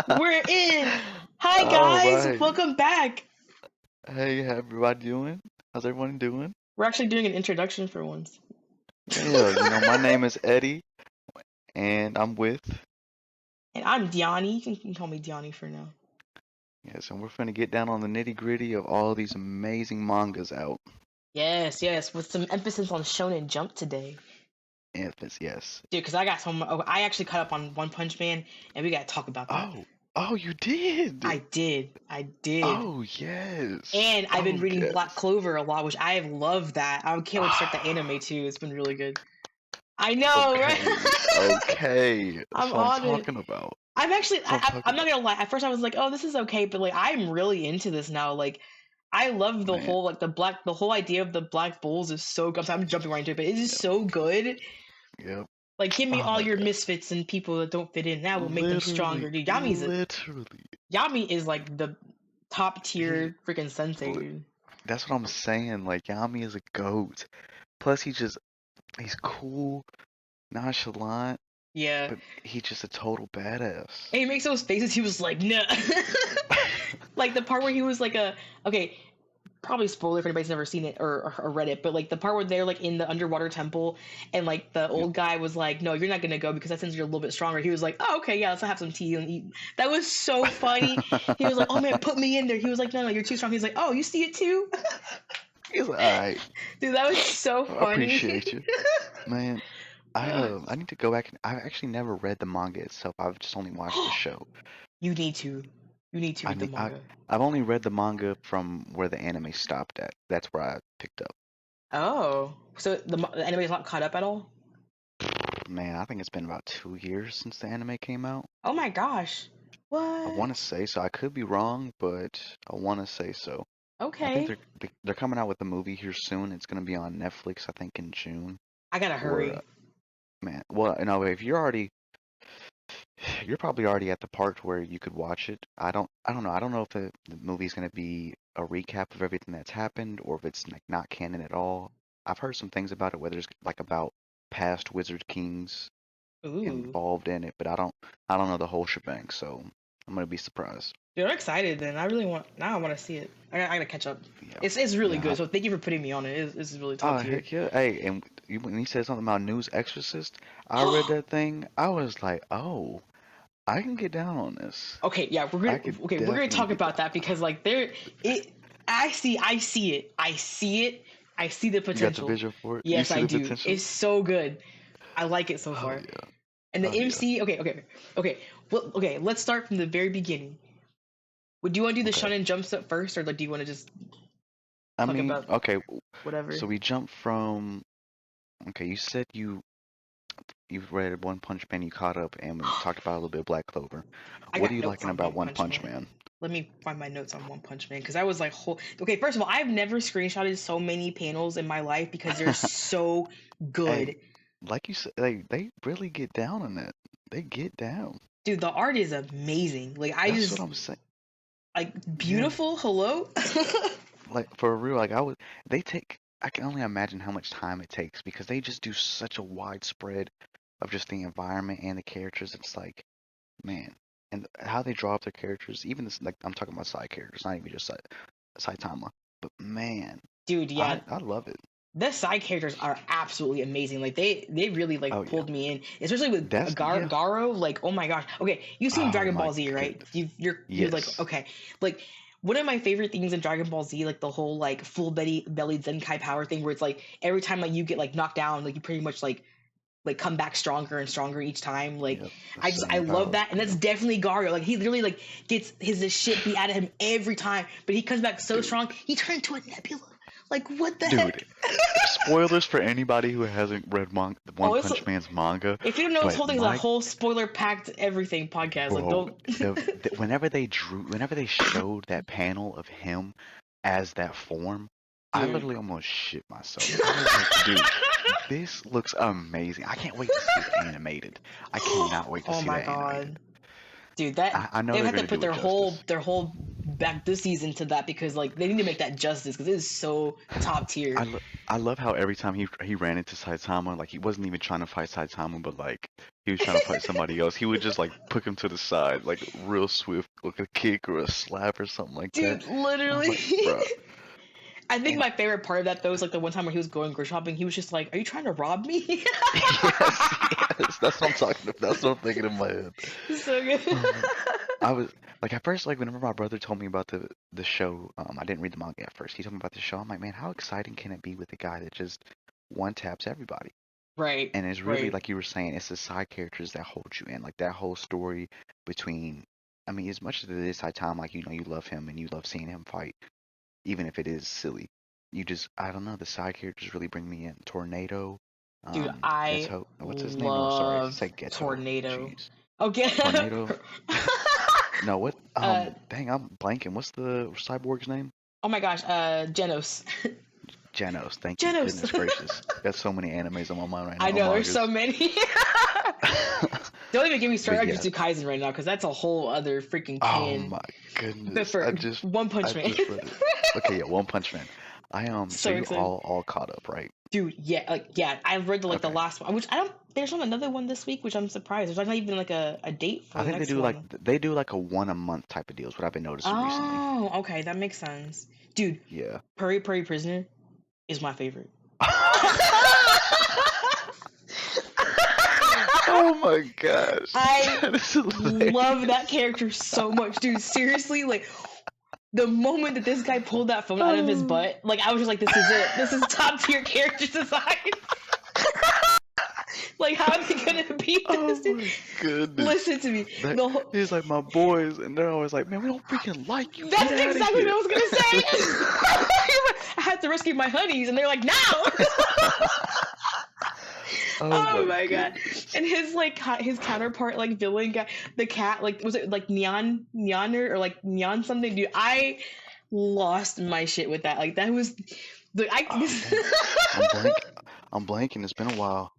We're in. Hi All guys, right. welcome back. Hey, how everybody doing? How's everyone doing? We're actually doing an introduction for once. Yeah, my name is Eddie, and I'm with. And I'm Diany. You can call me Diany for now. Yes, and we're finna get down on the nitty-gritty of all these amazing mangas out. Yes, with some emphasis on Shonen Jump today. Infants, yes. Dude, because I got some. Oh, I actually caught up on One Punch Man, and we gotta talk about that. Oh, you did. I did. Oh, yes. And I've been Oh, reading Black yes. Clover a lot, which I have loved that. I can't wait to start the anime too. It's been really good. I know, right? Okay, okay. That's I'm what I'm on it. talking about. I'm actually, That's what I'm I'm talking not about. gonna lie. At first, I was like, "Oh, this is okay," but like, I'm really into this now. Like, I love the Man, whole the whole idea of the Black Bulls is so good. I'm jumping right into it, but it is yep, so good. yep. Like, give me Oh all my your God. misfits and people that don't fit in. That will make them Literally, stronger, dude. literally. Yami is like the top He, tier freaking sensei, li- dude. that's what I'm saying. Like, Yami is a goat. Plus, he's cool, nonchalant, Yeah, but he's just a total badass. and he makes those faces. He was like, "Nah," like the part where he was like a okay. Probably spoiler if anybody's never seen it or read it, but like the part where they're like in the underwater temple and like the Yep. old guy was like, "No, you're not gonna go because that since you're a little bit stronger." He was like, "Oh, okay, yeah, let's have some tea and eat." That was so funny. He was like, "Oh man, put me in there." He was like, "No, you're too strong." He's like, "Oh, you see it too?" He's like, all right, Dude, that was so I funny. appreciate you, man. I need to go back and I actually never read the manga itself. I've just only watched the show. You need to. You need to I read the need manga. I've only read the manga from where the anime stopped at. That's where I picked up. Oh, so the anime's not caught up at all? Man, I think it's been about 2 years since the anime came out. Oh my gosh. I What? want to say so. I could be wrong, but I want to say so. I think Okay. they're coming out with a movie here soon. It's gonna be on Netflix, I think in June. I gotta Or hurry. man, well, no, if you're probably already at the part where you could watch it. I don't know. I don't know if the movie's gonna be a recap of everything that's happened or if it's like not canon at all. I've heard some things about it, whether it's like about past Wizard Kings Ooh. involved in it, but I don't know the whole shebang, so I'm gonna be surprised. Dude, I'm excited then. I want to see it. I gotta catch up. Yeah, It's really yeah. good. So thank you for putting me on it. It's really top Oh tier. heck yeah! Hey, and when you said something about News Exorcist, I read that thing. I was like, oh, I can get down on this. Okay, yeah, I could we're gonna definitely talk get about down. that because like there it I see it. I see the You got the potential. vision for it. You Yes, see I the do. potential. It's so good. I like it so Oh far. yeah. And the Oh yeah. MC, okay. Well, okay, let's start from the very beginning. Would you want to do the Okay. Shonen Jump stuff first, or like do you want to just I talk mean, about okay. whatever? So we jump from. Okay, you said you've read One Punch Man. You caught up, and we talked about a little bit of Black Clover. I What are got you notes liking on about One One Punch Punch Man. Man? Let me find my notes on One Punch Man because I was like, okay. First of all, I've never screenshotted so many panels in my life because they're so Hey, good, like you said, they really get down on that. They get down. dude. The art is amazing. Like I That's what just I'm saying. like Yeah, beautiful. Hello. like for real. Like I would. They take. I can only imagine how much time it takes because they just do such a widespread of just the environment and the characters. It's like, man, and how they draw up their characters. Even this, like I'm talking about side characters, not even just Saitama. But man, Dude, yeah, I love it. the side characters are absolutely amazing. Like they really Oh like yeah, pulled me in, especially with yeah. Garo. Like, oh my gosh. Okay, you've seen Oh Dragon my Ball Z, right? goodness. You're like Yes. okay, like. One of my favorite things in Dragon Ball Z, like the whole like full belly Zenkai power thing, where it's like every time like you get like knocked down, like you pretty much like come back stronger and stronger each time. Like Yep. The I same love power. that, and that's Yeah. definitely Gario. Like he literally like gets his shit beat out of him every time, but he comes back so Dude. strong. He turned into a nebula. Like what the Dude. heck? Spoilers for anybody who hasn't read Oh, One Punch Man's manga, if you don't know, this but whole thing is a whole spoiler packed everything podcast. Like bro, don't. whenever they showed that panel of him as that form, I Dude. literally almost shit myself. I was like, dude, this looks amazing. I can't wait to see it animated. I cannot wait to Oh see my that animated. god. Dude, that I know they would they're have to gonna put do it justice. their whole back this season to that because like they need to make that justice because it is so top tier. I, lo- I love how every time he ran into Saitama, like he wasn't even trying to fight Saitama, but like he was trying to fight somebody else. He would just like put him to the side, like real swift, like a kick or a slap or something like that. Dude, And I was literally. like, bruh. I think And my favorite part of that though is like the one time where he was going grocery shopping, he was just like, "Are you trying to rob me?" yes, yes, that's what I'm talking about. That's what I'm thinking in my head. So good. Oh my. I was like at first, like whenever my brother told me about the show, I didn't read the manga at first. He told me about the show. I'm like, man, how exciting can it be with a guy that just one taps everybody? Right, And it's really right. like you were saying, it's the side characters that hold you in. Like that whole story between, I mean, as much as it is high time, like you love him and you love seeing him fight, even if it is silly. You just, I don't know, the side characters really bring me in. Tornado, Dude, I Geto, what's his name? No, sorry, love say Geto. Tornado. Jeez, Okay. Tornado. No, what? uh, Dang, I'm blanking. What's the cyborg's name? oh my gosh, Genos. Genos. Thank you. Genos. Goodness gracious. Got so many animes on my mind right I now. Oh, know, there's so mangas. many. Don't even get me started But on yeah. Jujutsu Kaisen right now, because that's a whole other freaking Oh can. my But goodness. for One I Punch Man. just read it. Okay, yeah, One Punch Man. So So you excited. all caught up, right? Dude, yeah, I've read the Okay. last one, which I don't. There's another one this week, which I'm surprised. There's like not even like a date for I the think next one. they do like a one a month type of deals, what I've been noticing recently. Oh, okay, that makes sense. Dude, Yeah. Puri Puri Prisoner is my favorite. Oh my gosh. I That is hilarious. love that character so much, dude. Seriously, like the moment that this guy pulled that phone out of his Oh, butt, like I was just like, this is it. This is top tier character design. Like, how are they gonna beat oh this dude? my goodness. Listen to me. That The whole, he's like my boys, and they're always like, man, we don't freaking like you. Get that's out of exactly what here. I was gonna say. I had to rescue my honeys, and they're like, no. Oh Oh my my god! goodness. And his like his counterpart, like villain guy, the cat, like was it like Nyaner or like Nyan something? Dude, I lost my shit with that. Like that was the I Oh dang. I'm blanking. It's been a while.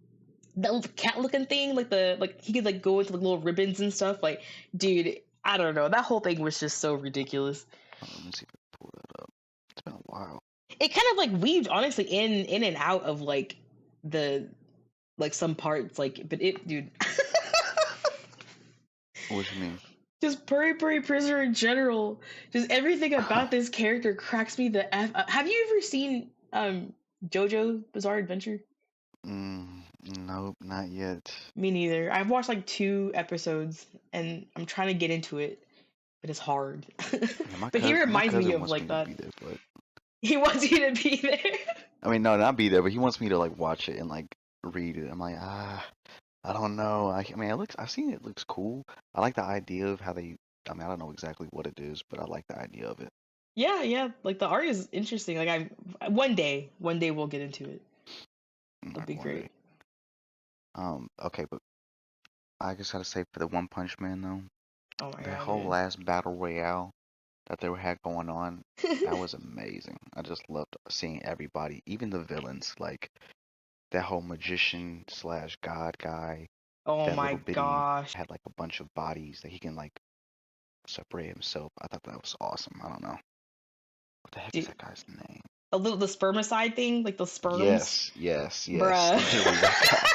that cat looking thing, like the like he could like go into like little ribbons and stuff. Like, dude, I don't know. That whole thing was just so ridiculous. Let me see if I can pull that up. It's been a while. It kind of like weaved honestly in and out of like the like some parts, like but it, dude. What you mean? Just Puri Puri Prisoner in general. Just everything about this character cracks me the F up. Have you ever seen JoJo Bizarre Adventure? Nope, not yet. Me neither. I've watched like 2 episodes and I'm trying to get into it, but it's hard. Yeah, But he my reminds me cousin of wants like me to that. be there, but He wants you to be there. I mean, no, not be there, but he wants me to like watch it and like read it. I'm like, I don't know. I mean, I've seen it. It looks cool. I like the idea of how they. I mean, I don't know exactly what it is, but I like the idea of it. Yeah, yeah. Like the art is interesting. Like one day we'll get into it. It'll be One day. great. Okay, but I just gotta say for the One Punch Man though, Oh my that god, whole dude. last battle royale that they had going on, that was amazing. I just loved seeing everybody, even the villains, like that whole magician slash god guy, Oh that my little bitty gosh. had like a bunch of bodies that he can like separate himself. I thought that was awesome. I don't know. What the heck is Dude, that guy's name? a little the spermicide thing, like the sperms, Yes. bruh. Literally that guy.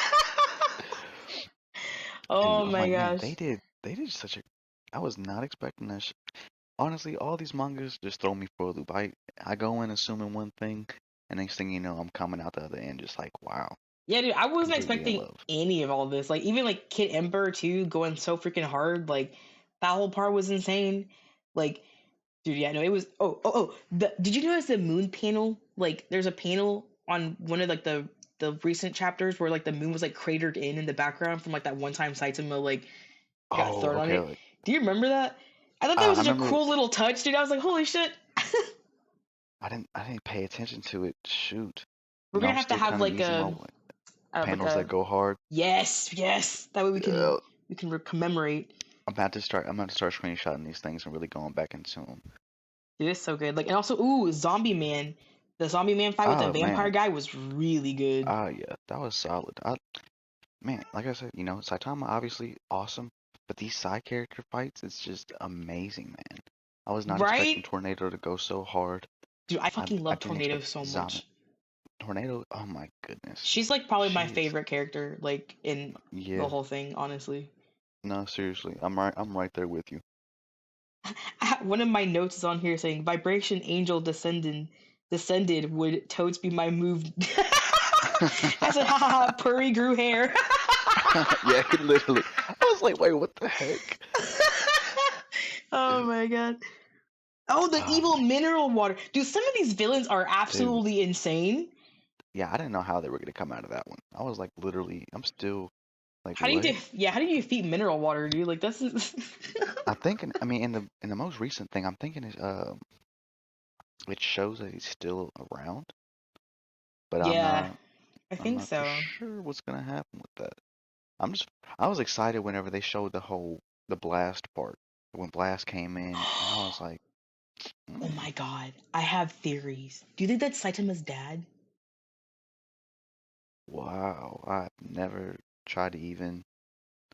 And Oh I'm my like, man, gosh. they did such a. I was not expecting that. Honestly, all these mangas just throw me for a loop. I go in assuming one thing, and next thing you know, I'm coming out the other end just like, wow, Yeah, dude, I wasn't completely in expecting love. any of all this. Like even like Kid Ember too, going so freaking hard. Like that whole part was insane. Like, dude, yeah, no, it was. Did you notice the moon panel? Like, there's a panel on one of like the recent chapters where like the moon was like cratered in the background from like that one time Saitama like got Oh, thrown on okay. it. Like, Do you remember that? I thought that was I such a remember. cool little touch, dude. I was like, holy shit. I didn't pay attention to it. Shoot. We're You know, gonna I'm have to still have kind of like using my like panels that a go hard. yes. That way Yeah. we can commemorate. I'm about to start screenshotting these things and really going back into them. Dude, it's so good. Like, and also, ooh, Zombie Man. The Zombie Man fight with the Oh vampire man. guy was really good. Yeah, that was solid. Man, like I said, Saitama obviously awesome, but these side character fights, it's just amazing, man. I was not expecting Right? Tornado to go so hard. Dude, I I fucking I love didn't Tornado expect so Zama. much. Tornado. Oh my goodness. She's like probably my She is. favorite character, like in the Yeah. whole thing, honestly. No, seriously. I'm right there with you. One of my notes is on here saying Vibration Angel descended would totes be my move. I said, ha ha ha, Purry grew hair. Yeah, he literally. I was like, wait, what the heck? Oh Dude, my god. Oh, the oh evil my mineral water. Dude, some of these villains are dude. absolutely insane. Yeah, I didn't know how they were gonna come out of that one. I was like, literally, I'm still like, How do you what? how do you defeat mineral water, dude? Like that's I'm thinking. I mean, in the most recent thing, I'm thinking is it shows that he's still around, but I'm Yeah, not. I I'm think not for so. sure what's gonna happen with that. I'm just. I was excited whenever they showed the blast part when blast came in, and I was like, Oh mm, my god. I have theories. Do you think that's Saitama's dad? wow. I've never tried to even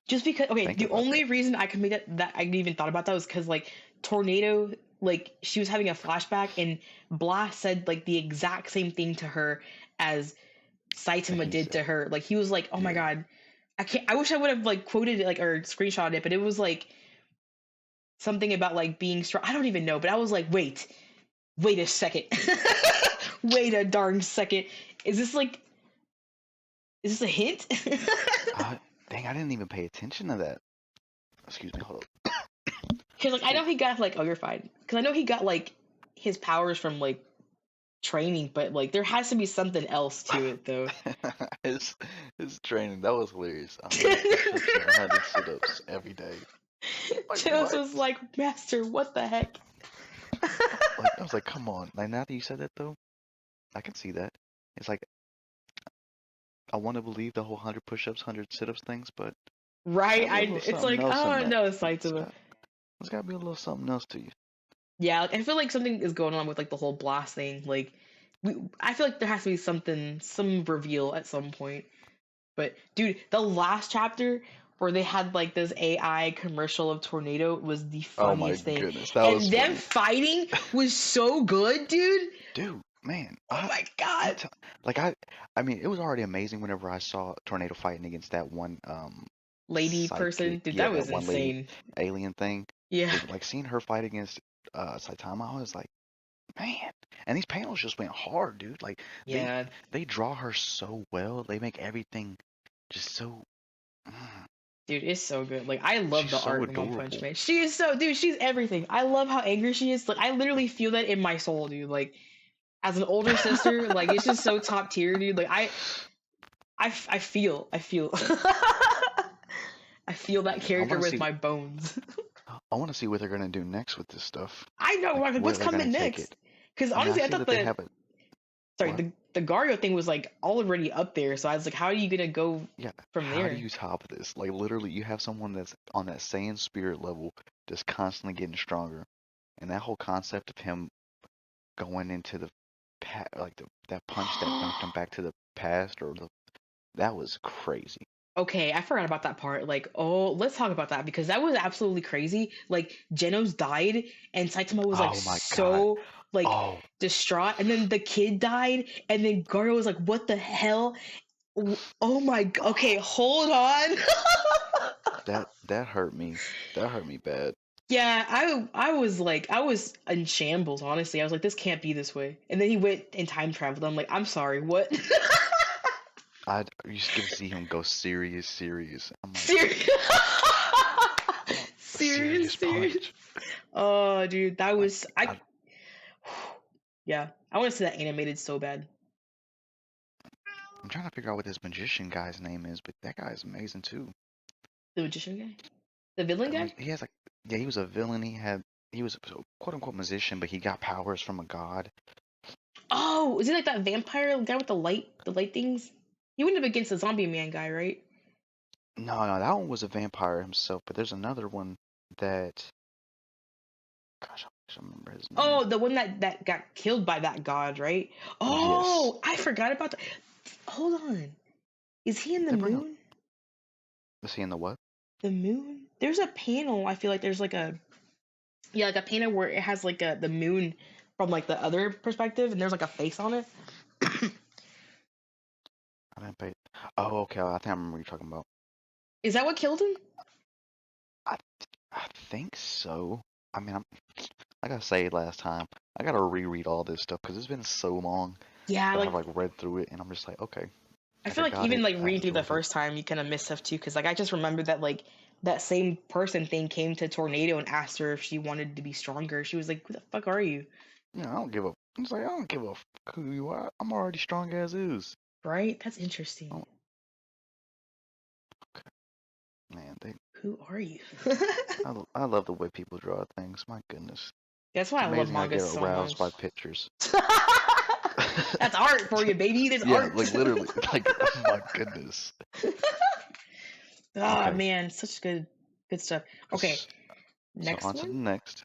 Just because, okay, think the about that. only reason I could make that I even thought about that was because like Tornado, like she was having a flashback and Blast said like the exact same thing to her as That Saitama he did to said, her. Like he was like, "Oh my yeah. god, I can't." I wish I would have like quoted it like or screenshotted it, but it was like something about like being strong. I don't even know, but I was like, wait a second, wait a darn second. Is this like is this a hint? I, dang, I didn't even pay attention to that. Excuse me, hold Because like I up. know he got like oh you're fine. Because I know he got like his powers from like training, but like there has to be something else to it though. his his training, that was hilarious. 100 push-ups and 100 sit-ups every day. Like Just what? was like, Master, what the heck? I was like, come on. Like now that you said that though, I can see that. It's like I want to believe the whole 100 push-ups, 100 sit-ups things, but it's Right? gotta be a I little it's something like else in oh that. no, It's Saitama. got there's gotta be a little something else to you. Yeah, like, I feel like something is going on with like the whole blast thing. Like I feel like there has to be something, some reveal at some point. But dude, the last chapter where they had like this AI commercial of Tornado was the Oh my funniest thing. goodness, that was And them funny. fighting was so good, dude. Dude, man, Oh my I god. tell like I mean, it was already amazing whenever I saw Tornado fighting against that one Lady psychic, person, dude, yeah, that that was one lady insane. alien thing. Yeah. But like seeing her fight against Saitama, I was like, man. And these panels just went hard, dude. Like they Yeah. they draw her so well. They make everything just so mm, Dude, it's so good. Like I love she's the so art in One Punch adorable. Man. She is so dude, she's everything. I love how angry she is. Like I literally feel that in my soul, dude. Like as an older sister, like it's just so top tier, dude. Like I feel I feel that I character want to with see my bones. I want to see what they're gonna do next with this stuff. I know Like like, where what's they're gonna coming take next. it. Because I mean, I honestly, I see thought that they the have a sorry, what? the Gario thing was like already up there. So I was like, how are you gonna go Yeah, from how do there? you top this? Like literally, you have someone that's on that same spirit level, just constantly getting stronger, and that whole concept of him going into the like that punch that knocked him back to the past, that was crazy. Okay, I forgot about that part. Like, oh, let's talk about that because that was absolutely crazy. Like, Genos died, and Saitama was like Oh my God. so like Oh, distraught, and then the kid died, and then Gario was like, "What the hell? Oh my! Okay, oh, hold on." that hurt me. That hurt me bad. Yeah, I was like I was in shambles. Honestly, I was like, "This can't be this way." And then he went and time traveled. I'm like, "I'm sorry, what?" You just get to see him go serious, serious. I'm like, Serious, a serious, serious serious. punch. Oh, dude, that Like, was I. Yeah, I want to see that animated so bad. I'm trying to figure out what this magician guy's name is, but that guy is amazing too. The magician guy, the villain guy. He has like, yeah, he was a villain. He was a quote unquote musician, but he got powers from a god. Oh, is he like that vampire guy with the light things? He went up against the zombie man guy, right? No, no, that one was a vampire himself, but there's another one that, gosh, I wish I remember his name. Oh, the one that got killed by that god, right? Yes, Oh, I forgot about that. Hold on, is he in the they bring a. moon? Let's see in the what? The moon? There's a panel. I feel like there's like a Yeah, like a painted where it has like the moon from like the other perspective, and there's like a face on it. I didn't pay. Oh, okay. I think I remember what you're talking about. Is that what killed him? I I think so. I mean, like I said last time, I gotta reread all this stuff because it's been so long Yeah, that like I've like read through it, and I'm just like, okay, I like I feel like got even it. like I reading through the enjoyed it. first time, you kind of miss stuff too, because like I just remember that like that same person thing came to Tornado and asked her if she wanted to be stronger. She was like, "Who the fuck are you?" I don't give a. It's like I don't give a who you are. I'm already strong as is. Right? That's interesting. Oh, man, Who are you? I love the way people draw things. My goodness, That's why it's I love amazing I manga get so aroused by much. pictures. That's art for you, baby. That's Yeah, art. like literally, like oh my goodness. Ah, Okay, man, such good stuff. Okay, so next on to one. the next.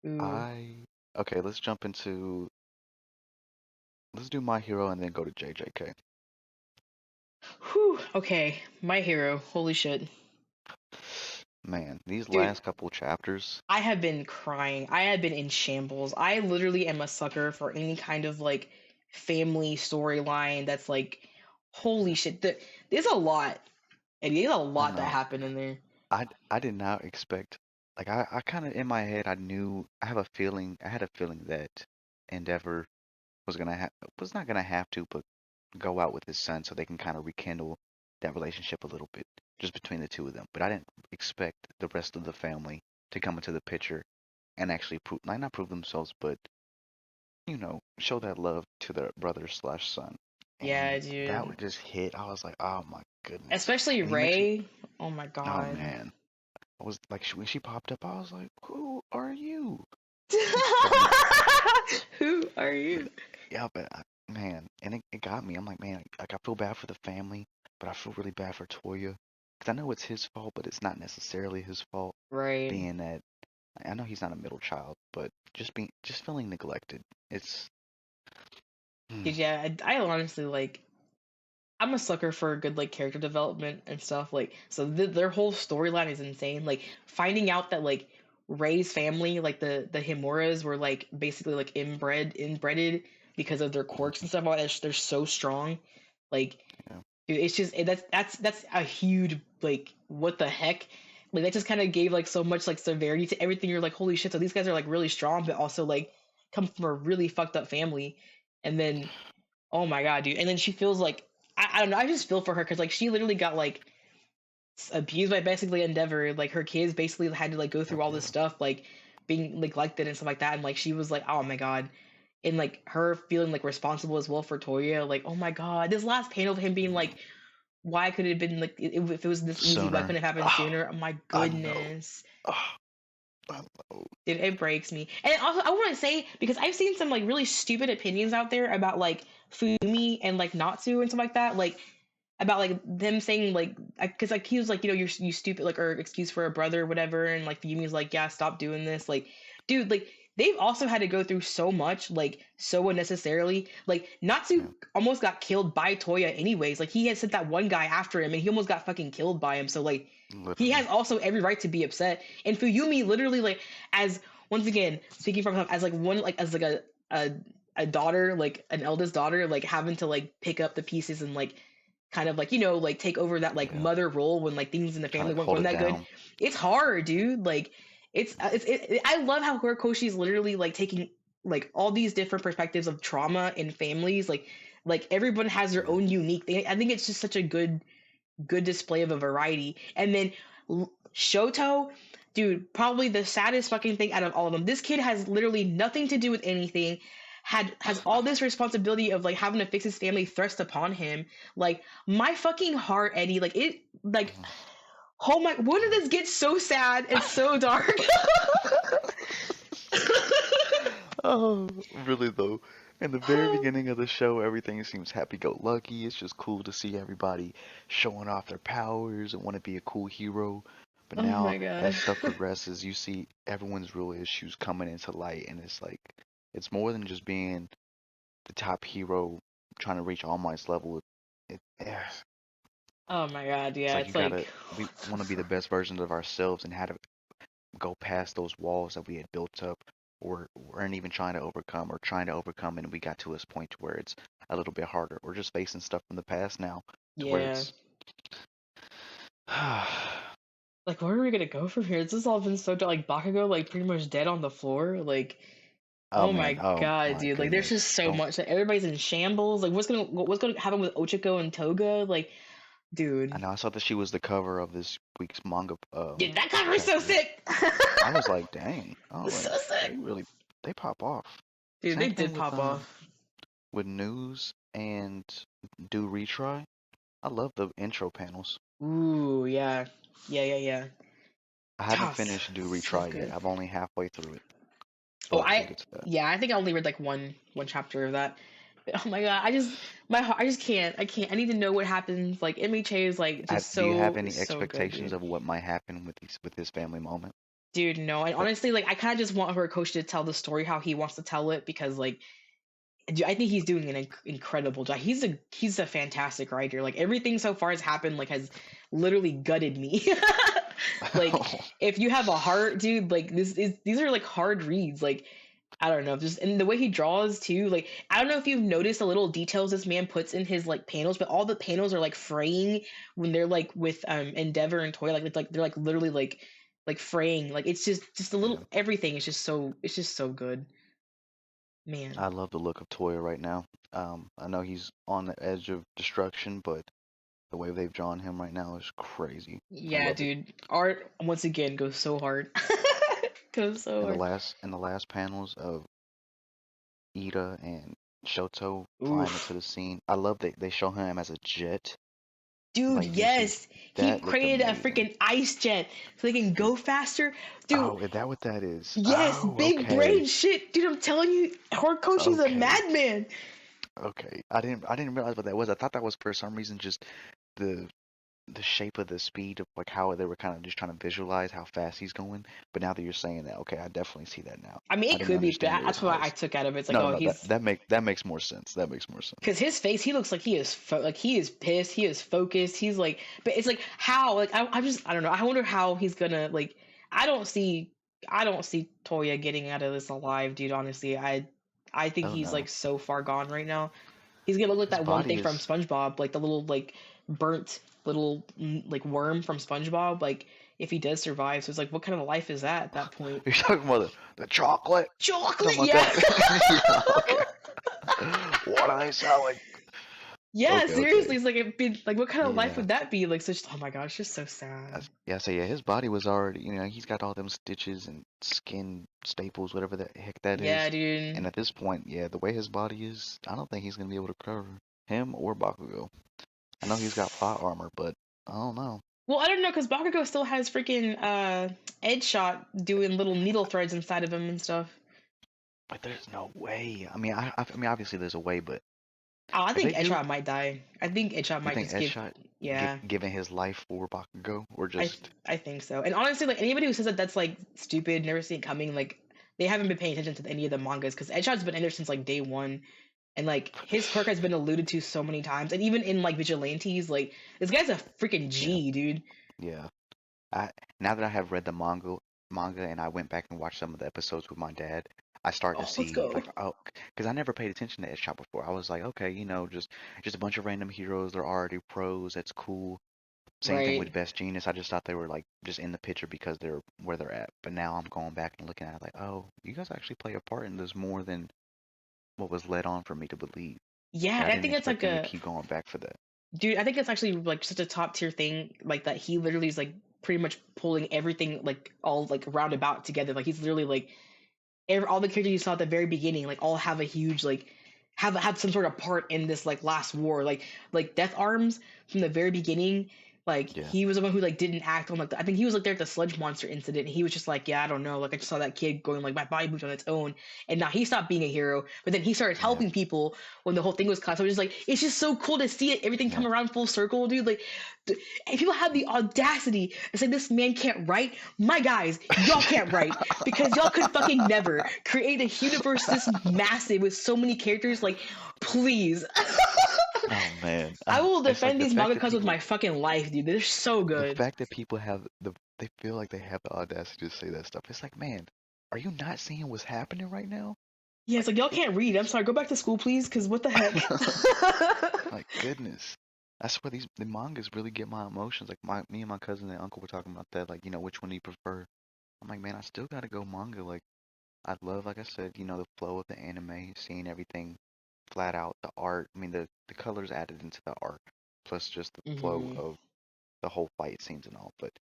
Ooh. I okay, let's jump into let's do My Hero and then go to JJK. Whew. Okay, My Hero. Holy shit, Man, these dude. last couple chapters, I have been crying. I have been in shambles. I literally am a sucker for any kind of like family storyline that's like, holy shit. There's a lot, and there's a I lot that know. happened in there. I did not expect like I kind of in my head I knew I had a feeling that Endeavor was not gonna have to but go out with his son so they can kind of rekindle that relationship a little bit just between the two of them. But I didn't expect the rest of the family to come into the picture and actually prove like not prove themselves but show that love to their brother slash son. Yeah, And that dude. would just hit. I was like, oh my goodness. Especially And he mentioned, Ray. Oh my oh god. man, I was like, when she popped up, I was like, who are you? She's talking, Who are you? yeah, but man, and it got me. I'm like, man, like I feel bad for the family, but I feel really bad for Toya. Because I know it's his fault, but it's not necessarily his fault, Right. being that I know he's not a middle child, but just feeling neglected. It's, hmm, Dude, yeah, I honestly like I'm a sucker for good like character development and stuff. Like, so their whole storyline is insane. Like finding out that like Ray's family, like the Himuras, were like basically like inbreded because of their quirks and stuff. Like that. They're so strong. Like, yeah, dude, it's just that's a huge like what the heck. Like that just kind of gave like so much like severity to everything. You're like, holy shit! So these guys are like really strong, but also like come from a really fucked up family. And then oh my god, dude. And then she feels like I don't know. I just feel for her because like she literally got like abused by basically Endeavor. Like her kids basically had to like go yep, through all this yeah, stuff, like being neglected and stuff like that. And like she was like, oh my god. And like her feeling like responsible as well for Toya. Like, oh my god, this last panel of him being yeah. like, why could it have been like if it was this easy, why Sooner. couldn't it have happened Oh, sooner? Oh my I know. goodness. Oh, I know. It breaks me. And also, I want to say because I've seen some like really stupid opinions out there about like Fumi and like Natsu and stuff like that, like about like them saying like because like he was like you stupid like or excuse for a brother or whatever, and like Fumi's like yeah stop doing this like dude like they've also had to go through so much like so unnecessarily like Natsu Yeah, almost got killed by Toya anyways like he had sent that one guy after him and he almost got fucking killed by him so like he literally. has also every right to be upset. And Fuyumi literally like as once again speaking from him as like one like as like a a daughter like an eldest daughter like having to like pick up the pieces and like kind of like like take over that like Yeah, mother role when like things in the trying family to weren't hold going it that good. down. It's hard, dude. Like I love how Horikoshi's literally like taking like all these different perspectives of trauma in families like everyone has their Yeah, own unique thing. I think it's just such a good display of a variety. And then Shoto, dude, probably the saddest fucking thing out of all of them. This kid has literally nothing to do with anything. Has all this responsibility of like having to fix his family thrust upon him. Like my fucking heart, Eddie. Like it. Like oh my. When did this get so sad and so dark? oh, really though. In the very beginning of the show, everything seems happy-go-lucky. It's just cool to see everybody showing off their powers and want to be a cool hero. But Oh now, my god. as stuff progresses, you see everyone's real issues coming into light, and it's like it's more than just being the top hero trying to reach All Might's level. Yeah, Oh my god. it's Yeah. like you It's like gotta we want to be the best versions of ourselves and how to go past those walls that we had built up or weren't even trying to overcome or trying to overcome, and we got to this point to where it's a little bit harder. We're just facing stuff from the past now to where Yeah. it's Like, where are we gonna go from here? This has all been so like Bakugo, like pretty much dead on the floor. Like, oh oh man, my oh god, my dude! Like, there's just goodness. so Don't much. Like, everybody's in shambles. Like, what's gonna happen with Ochako and Toga? Like, I dude, know I saw that she was the cover of this week's manga dude, that cover is so chapters. sick. I was like, dang. Oh, It's like so sick, they really they pop off. dude. Same They thing did pop off. with news and do retry. I love the intro panels. Ooh, yeah, yeah. I haven't God, finished do so retry yet. good. I'm only halfway through it, Oh, but we'll get to that. yeah, I think I only read like one chapter of that. But, oh my god, I just can't. I can't. I need to know what happens. Like MHA is like just Do you have so any so good, expectations dude. of what might happen with his family moment? Dude, no. And Like, honestly, like I kind of just want Horikoshi to tell the story how he wants to tell it because like dude, I think he's doing an incredible job. He's a fantastic writer. Like everything so far has happened like has literally gutted me. Like if you have a heart, dude, like these are like hard reads. Like I don't know, just and the way he draws too. Like I don't know if you've noticed the little details this man puts in his like panels, but all the panels are like fraying when they're like with Endeavor and Toy. Like it's like they're like literally like fraying. Like it's just a yeah, little everything is just so it's just so good, man. I love the look of Toya right now. I know he's on the edge of destruction, but the way they've drawn him right now is crazy. I Yeah, love it. dude. Art once again goes so hard. Goes so And hard. the last panels of Ida and Shoto flying into Oof. the scene, I love that they show him as a jet. Dude, Like using yes. He that looked created a amazing. freaking ice jet so they can go faster. Dude, Oh, is that what that is? yes, Oh, big okay. brain shit. Dude, I'm telling you, Horikoshi's a Okay. madman. Okay. I didn't realize what that was. I thought that was for some reason just the the shape of the speed of like how they were kind of just trying to visualize how fast he's going. But now that you're saying that, okay, I definitely see that now. I mean, I it didn't could be, but understand it was that's what I ice. took out of it. It's like, No, oh, no, he's that makes more sense. That makes more sense. because his face, he looks like he is like he is pissed. He is focused. He's like, but it's like how like I don't know. I wonder how he's gonna like. I don't see I don't see Toya getting out of this alive, dude. Honestly, I think Oh he's no. like so far gone right now. He's gonna look like His that one body thing from is SpongeBob, like the little like burnt little like worm from SpongeBob. Like if he does survive, so it's like, what kind of life is that at that point? you're talking about the chocolate. You're Chocolate, talking yeah. about that? Yeah, okay. What are they selling? Yeah, Okay, seriously, okay. it's like it'd be like what kind of life Yeah. would that be? Like such oh my gosh, just so sad. Yeah, so yeah, his body was already, he's got all them stitches and skin staples, whatever the heck that Yeah, is. And dude. at this point, yeah, the way his body is, I don't think he's gonna be able to cover him or Bakugo. I know he's got plot armor, but I don't know. Well, I don't know because Bakugo still has freaking Edge Shot doing little needle threads inside of him and stuff. But there's no way. I mean, I mean, obviously there's a way, but Oh, I if they think Edge do, Shot might die. I think Edge Shot you might think just give Headshot yeah. giving his life for Bakugo, or just I think so. And honestly, like anybody who says that that's like stupid, never seen it coming, like they haven't been paying attention to any of the mangas because Edgeshot's been in there since like day one, and like his quirk has been alluded to so many times, and even in like Vigilantes, like this guy's a freaking yeah, G, dude. yeah. I Now that I have read the manga and I went back and watched some of the episodes with my dad, I start to Oh, let's see go. like, oh, because I never paid attention to Headshot before. I was like, okay, just a bunch of random heroes. They're already pros. That's cool. Same thing with Right. Best Genius. I just thought they were like just in the picture because they're where they're at. But now I'm going back and looking at it like, oh, you guys actually play a part in this more than what was led on for me to believe. Yeah, And I and I didn't think that's expect like them to a keep going back for that. dude. I think that's actually like such a top tier thing, like that he literally is like pretty much pulling everything like all like roundabout together. Like he's literally like all the characters you saw at the very beginning like all have a huge like have some sort of part in this like last war like Death Arms from the very beginning. Like Yeah, he was the one who like didn't act on like I think he was like there at the sludge monster incident and he was just like, yeah, I don't know, like I just saw that kid going like my body moved on its own, and now he stopped being a hero, but then he started yeah, helping people when the whole thing was cut. So it's just like it's just so cool to see it everything yeah. come around full circle, dude. Like and people have the audacity to say this man can't write. My guys, y'all can't write because y'all could fucking never create a universe this massive with so many characters. Like, please. Oh man, I will it's like defend these mangakas with my fucking life, dude. They're so the good. fact that people have they feel like they have the audacity to say that stuff. It's like, man, are you not seeing what's happening right now? Yeah, it's like y'all can't read. I'm sorry. Go back to school, please. Cause what the heck? My goodness. I swear the mangas really get my emotions. Like me and my cousin and uncle were talking about that. Like, which one do you prefer? I'm like, man, I still gotta go manga. Like, I love, like I said, the flow of the anime, seeing everything flat out, the art. I mean, the colors added into the art, plus just the flow hmm of the whole fight scenes and all. But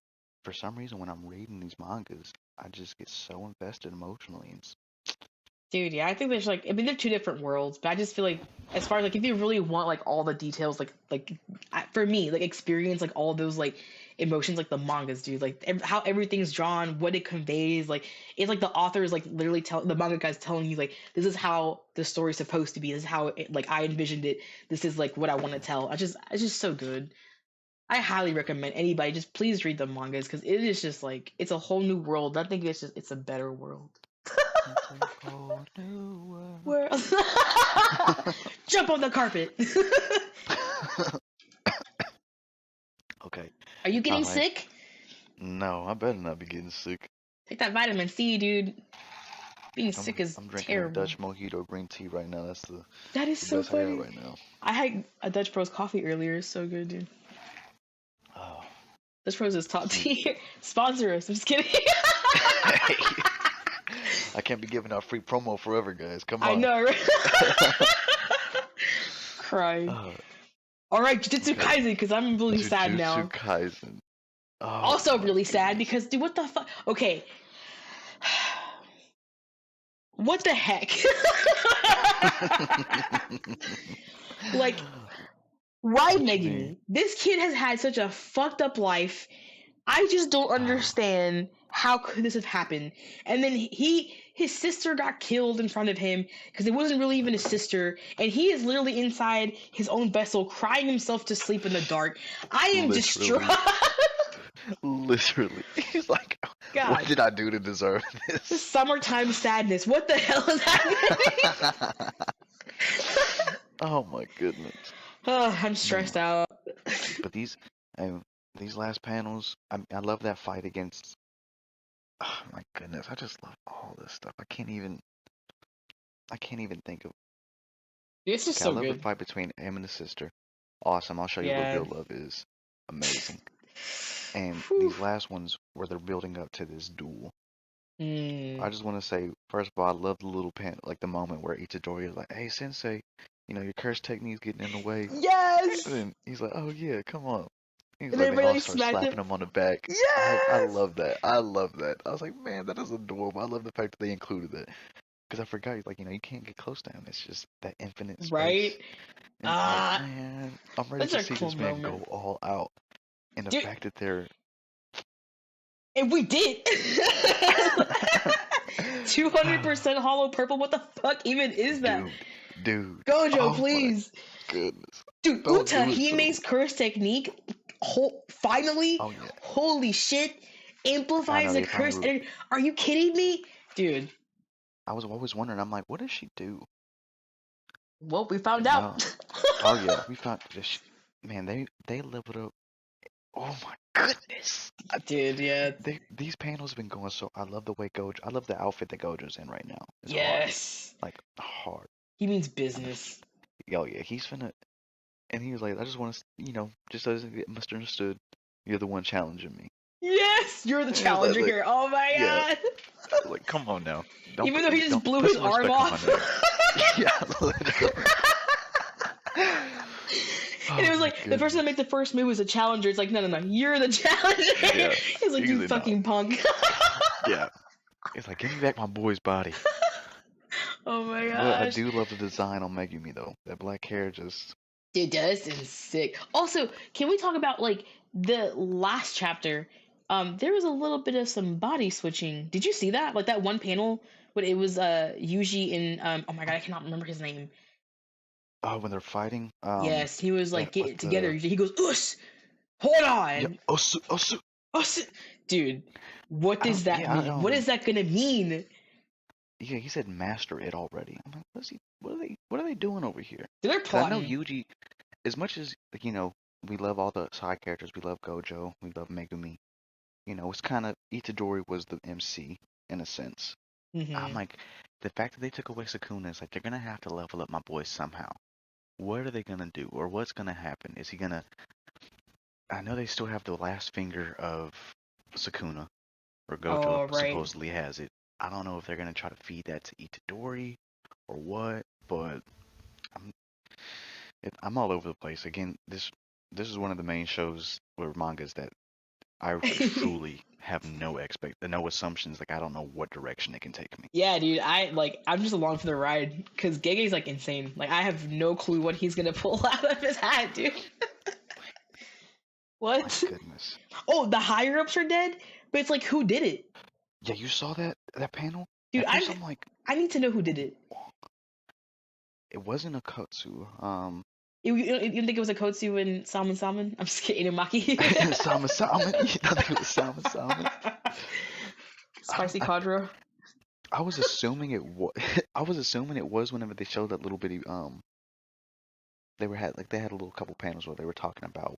for some reason, when I'm reading these mangas, I just get so invested emotionally. And Dude, yeah, I think there's like, I mean, they're two different worlds, but I just feel like, as far as like, if you really want like all the details, for me, like experience like all those like emotions, like the mangas, dude, like how everything's drawn, what it conveys, like it's like the author is like literally the manga guy's telling you like this is how the story's supposed to be, this is how like I envisioned it, this is like what I want to tell. It's just so good. I highly recommend anybody just please read the mangas because it is just like it's a whole new world. I think it's a better world. it's a whole new world. World. Jump on the carpet. Okay. Are you getting All right. sick? No, I better not be getting sick. Take that vitamin C, dude. Being sick is I'm drinking a terrible. Dutch mojito green tea right now. That's the That is the so best I got funny. right now. I had a Dutch Bros coffee earlier. It's so good, dude. Oh, Dutch Bros is top see, tier. Sponsor us. I'm just kidding. hey, I can't be giving out free promo forever, guys. Come I on. know, right? Crying. Uh, All right, Jujutsu okay. Kaisen, because I'm really sad Jujutsu now. Kaisen. Oh Also my really sad goodness. because, dude, what the fuck? Okay. What the heck? Like, why What you mean? Megumi? This kid has had such a fucked up life. I just don't Oh, understand how could this have happened. And then his sister got killed in front of him because it wasn't really even his sister, and he is literally inside his own vessel, crying himself to sleep in the dark. I am distraught. literally, literally. He's like, what God, did I do to deserve the this? summertime sadness. What the hell is happening? Oh my goodness, Oh, I'm man. stressed out. But um, these last panels, I love that fight against. Oh my goodness, I just love all this stuff. I can't even think of. This is Okay, I so love the good. fight between him and his sister. Awesome. I'll show you what Yeah. real love is. Amazing. And Whew. these last ones where they're building up to this duel. Mm. I just want to say, first of all, I love the little pan, like the moment where Itadori is like, "Hey, Sensei, your curse technique's getting in the way." And Yes. then he's like, "Oh yeah, come on." He's And like, they everybody all like start smacked him. slapping him on the back. I Yes. love that. I love that. I was like, man, that is adorable. I love the fact that they included that because I forgot. Like, you can't get close to him. It's just that infinite space. Right. And it's like, Ah, man, I'm ready such to a see cool this man go moment, all out. And the dude. fact that they're And we did. 200% hollow purple. What the fuck even is that? dude, dude. Gojo, Oh my please. goodness. Dude, Don't Uta do it to Hime's me. curse technique, finally, Oh yeah. holy shit, I know amplifies the they finally curse. Are you kidding me? Dude, I was always wondering, I'm like, what does she do? well, we found And now out. oh yeah, we found this man, they leveled up. Oh my goodness. Dude, yeah. These panels have been going so I love the way Gojo I love the outfit that Gojo's in right now. It's hard. Yes. Like hard. He means I mean, business. oh yeah, he's finna and he was like, I just want to, just so it doesn't get misunderstood, you're the one challenging me. Yes, you're the And it's challenger like, here. Oh my yeah, god. like come on now, don't Even though he just don't blew put his some arm respect on my off. name. Yeah, literally. And it Oh was my like the person that goodness. made the first move was a challenger. It's like, no, no, no, you're the challenger. Yeah, He's like, you usually not. fucking punk. Yeah, it's like, give me back my boy's body. Oh my But I gosh. do love the design on Megumi though. That black hair just. Dude, this is sick. Also, can we talk about like the last chapter? There was a little bit of some body switching. Did you see that? Like that one panel when it was Yuji and oh my god, I cannot remember his name. Oh, when they're fighting, Yes, he was that like with getting together. the He goes, Us, hold yeah, on. Osu, Osu. Us, dude. What I does don't, that yeah, I mean? What don't. is that gonna mean? Yeah, he said master it already. I'm like, what is he? What are they? What are they doing over here? They're Because I know plotting. Yuji. as much as like, we love all the side characters, we love Gojo, we love Megumi. It's kind of Itadori was the MC in a sense. I'm Hmm. like, the fact that they took away Sukuna is like they're gonna have to level up my boy somehow. What are they gonna do, or what's gonna happen? Is he gonna? I know they still have the last finger of Sukuna, or Gojo Oh, right. supposedly has it. I don't know if they're gonna try to feed that to Itadori or what, but I'm I'm all over the place. Again, this is one of the main shows or mangas that I truly have no assumptions. Like I don't know what direction it can take me. Yeah, dude. I'm just along for the ride because Gege's like insane. Like, I have no clue what he's gonna pull out of his hat, dude. My What? goodness. Oh, the higher ups are dead, but it's like, who did it, Yeah, you saw that panel? dude? At first, I'm like, I need to know who did it. it wasn't a Kotsu. You didn't think it was a Kotsu and Salmon Salmon? I'm just kidding, Maki. Sama Sama. You thought it was Sama Sama? Spicy I, Quadro. I was assuming it was. I was assuming it was whenever they showed that little bitty. They had a little couple panels where they were talking about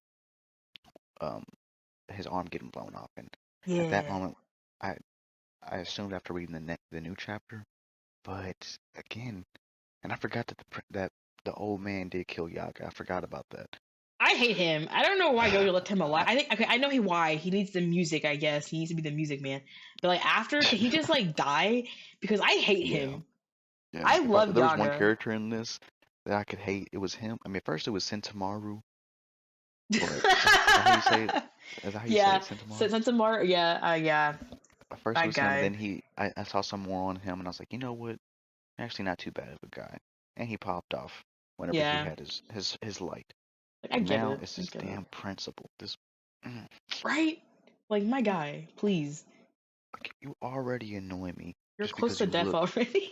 um his arm getting blown off, and at that Yeah. moment, I I assumed after reading the new chapter, but again, and I forgot that the old man did kill Yaga. I forgot about that. I hate him. I don't know why Gojo left him alive. I think, okay, I know why. He needs the music, I guess. He needs to be the music man. But like, after, can he just like die? Because I hate Yeah, him. yeah. I If love there was one Yaga. character in this that I could hate, it was him. I mean, at first it was Sentamaru, but is that how you say it? Is that how you say Yeah. it, Sentamaru? Sensimar, yeah, yeah. At first it That was him. guy. Then I saw some more on him, and I was like, you know what? Actually, not too bad of a guy. And he popped off whenever he Yeah. had his light. Like, I And get now it. it's I this get it. damn principle. This, mm, Right? Like, my guy, please. like, you already annoy me You're just close because to you death look. already.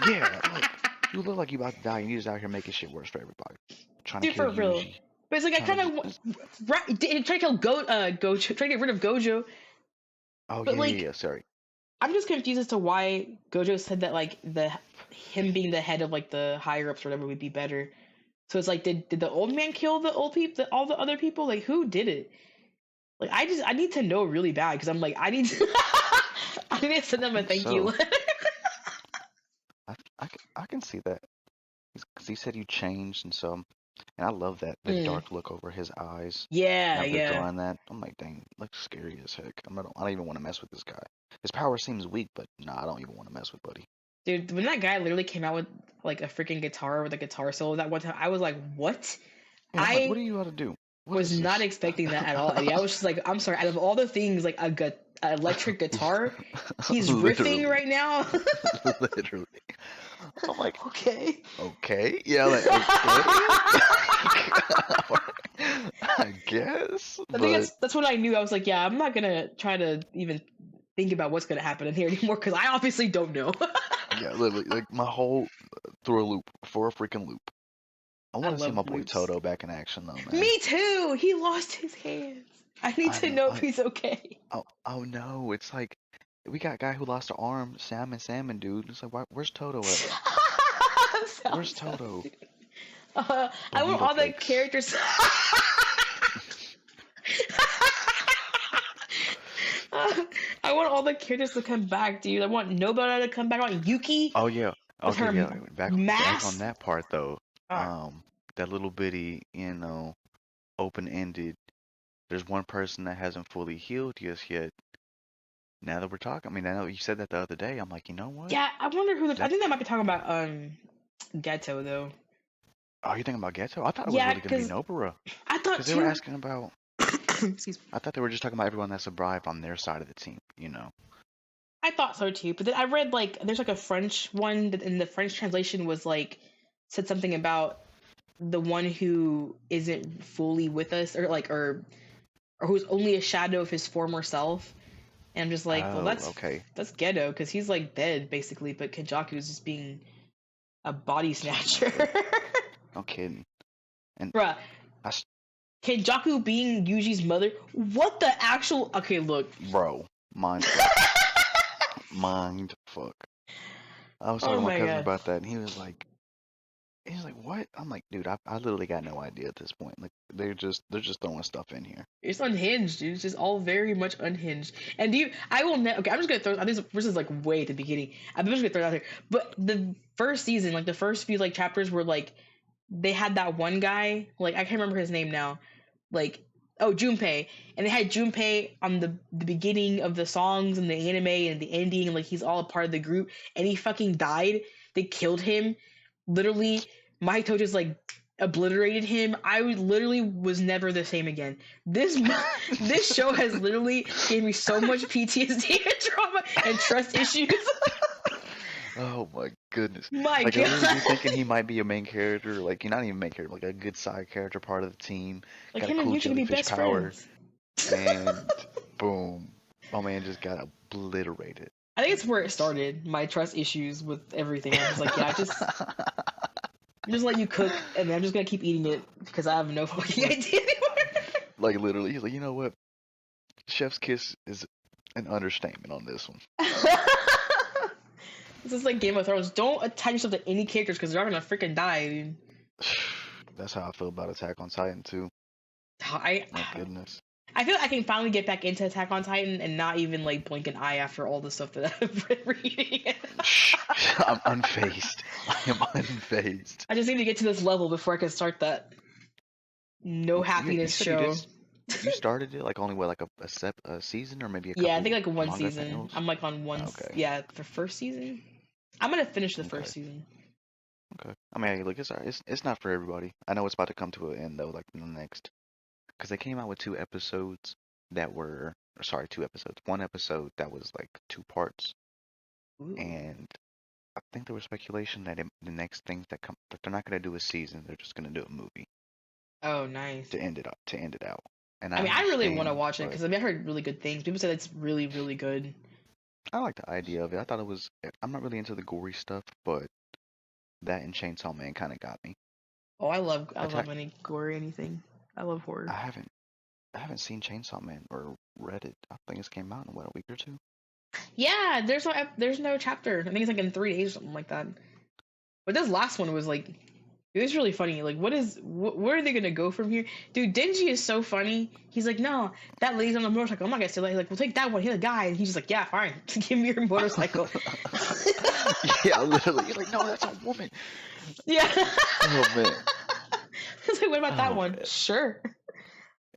Yeah, like you look like you about to die, and you just out here making shit worse for everybody. Trying to Dude, kill for real. Yuji. But it's like, I Trying to kind just, of right, try to kill Gojo, try to get rid of Gojo. oh But yeah, yeah, like, yeah. Sorry. I'm just confused as to why Gojo said that like the him being the head of like the higher ups or whatever would be better. So it's like, did the old man kill the old people, all the other people? Like, who did it? Like, I need to know really bad because I'm like, I need to I need to I send them a think thank you so. letter. I can see that. Because he said you changed, and so, and I love that the Mm, dark look over his eyes. yeah, Whenever they're yeah. drawing that, I'm like, dang, looks scary as heck. I don't even want to mess with this guy. His power seems weak, but nah, I don't even want to mess with Buddy. Dude, when that guy literally came out with like a freaking guitar with a guitar solo that one time, I was like, what? Yeah, I'm like, what I are you about to do? What was is not this? expecting that at all, Eddie. I was just like, I'm sorry, out of all the things, like a electric guitar, he's riffing Literally, right now. literally. I'm like, Okay. okay, yeah, like okay, I guess, I think but that's what I knew. I was like, yeah, I'm not gonna try to even think about what's gonna happen in here anymore because I obviously don't know. yeah, literally, like my whole through a loop for a freaking loop. I I want to see love my boy loops. Toto back in action though, man. Me too. He lost his hands. I need I to know, know if he's okay. oh no, it's like we got a guy who lost an arm, Salmon, dude. It's like, where's Toto at? Where's Sounds so Toto? stupid. I want Bonito all the flakes. characters. I want all the characters to come back, dude. I want Nobara to come back. I want Yuki Oh yeah. with Okay, her yeah. Back on mask. that part though. Ah, That little bitty, open-ended. There's one person that hasn't fully healed just yet. Now that we're talking, I mean, I know you said that the other day. I'm like, you know what? yeah. I wonder who. I That think they might be talking about Ghetto though. are you thinking about Geto? I thought it was Yeah, really gonna be because Nobara. I thought Because they were too. asking about. Excuse me. I thought they were just talking about everyone that survived on their side of the team. I thought so too, but then I read like there's like a French one that in the French translation was like said something about the one who isn't fully with us or who's only a shadow of his former self. And I'm just like, well, Oh, okay. that's ghetto because he's like dead basically, but Kenjaku is just being a body snatcher. No kidding. And Bruh, I, s- Kenjaku being Yuji's mother. What the actual? Okay, look. bro, mind fuck, mind fuck. I was talking Oh to my my cousin god. about that, and he was like, He's like, what? I'm like, dude, I literally got no idea at this point. Like, they're just throwing stuff in here. It's unhinged, dude. It's just all very much unhinged. And do you? I will. Okay, I'm just gonna throw. This is like way at the beginning. I'm just gonna throw it out there. But the first season, like the first few like chapters, were like they had that one guy. Like I can't remember his name now. Like Junpei, and they had Junpei on the beginning of the songs and the anime and the ending, and like he's all a part of the group, and he fucking died. They killed him. Literally, Mahito just like obliterated him. Literally was never the same again. This this show has literally gave me so much PTSD and trauma and trust issues. Oh my goodness. My Like, I really be god, thinking he might be a main character. Like, you're not even main character, like a good side character, part of the team. like Got a him and cool Yuji could be jellyfish best power, friends. and boom, my man just got obliterated. I think it's where it started. My trust issues with everything. I'm just like, yeah, just let you cook, and then I'm just gonna keep eating it because I have no fucking idea anymore. Like, literally, he's like, you know what? Chef's kiss is an understatement on this one. This is like Game of Thrones. Don't attach yourself to any characters because they're all gonna freaking die, dude. That's how I feel about Attack on Titan too. I My goodness. I feel like I can finally get back into Attack on Titan and not even like blink an eye after all the stuff that I've been reading. I'm unfazed. I am unfazed. I just need to get to this level before I can start that no You happiness said show. you started it like only what, like a season or maybe a Yeah, I couple think like one manga season. panels? I'm like on one. Okay. Yeah, for first season. I'm gonna finish the Okay. first season. Okay. I mean, hey, look, it's not for everybody. I know it's about to come to an end though, like in the next, because they came out with two episodes that were, or sorry, two episodes. One episode that was like two parts, Ooh. and I think there was speculation that the next things that come, that they're not gonna do a season. They're just gonna do a movie Oh, nice. to end it up, to end it out. And I mean, I really want to understand, watch it but because I mean, I heard really good things. People said it's really, really good. I like the idea of it. I thought it was. I'm not really into the gory stuff, but that and Chainsaw Man kind of got me. Oh, I love Attack. any gore anything. I love I horror. haven't seen Chainsaw Man or read it. I think it's came out in what, a week or two. Yeah, there's no chapter. I think it's like in 3 days, something like that. But this last one was like, it was really funny. Like, where are they gonna go from here, dude? Denji is so funny. He's like, no, that lady's on the motorcycle. I'm not gonna steal that. He's like, we'll take that one. He's a guy, and he's just like, yeah, fine. Give me your motorcycle. Yeah, literally. You're like, no, that's a woman. Yeah. Oh man. He's like, what about that Oh one? man. Sure.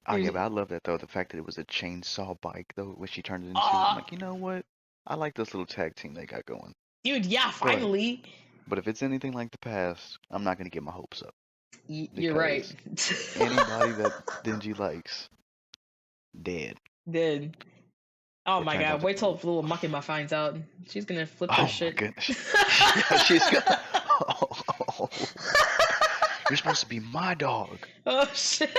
Oh yeah, Dude, but I love that though. The fact that it was a chainsaw bike though, which she turned it into. I'm uh, like, you know what? I like this little tag team they got going. dude, yeah, But finally. but if it's anything like the past, I'm not gonna get my hopes up You're right. because anybody that Denji likes, dead. Dude. Oh It my turns out god, to wait till be. little Makima finds out. She's gonna flip her Oh my shit. goodness. Yeah, she's gonna. Oh, you're supposed to be my dog. Oh shit.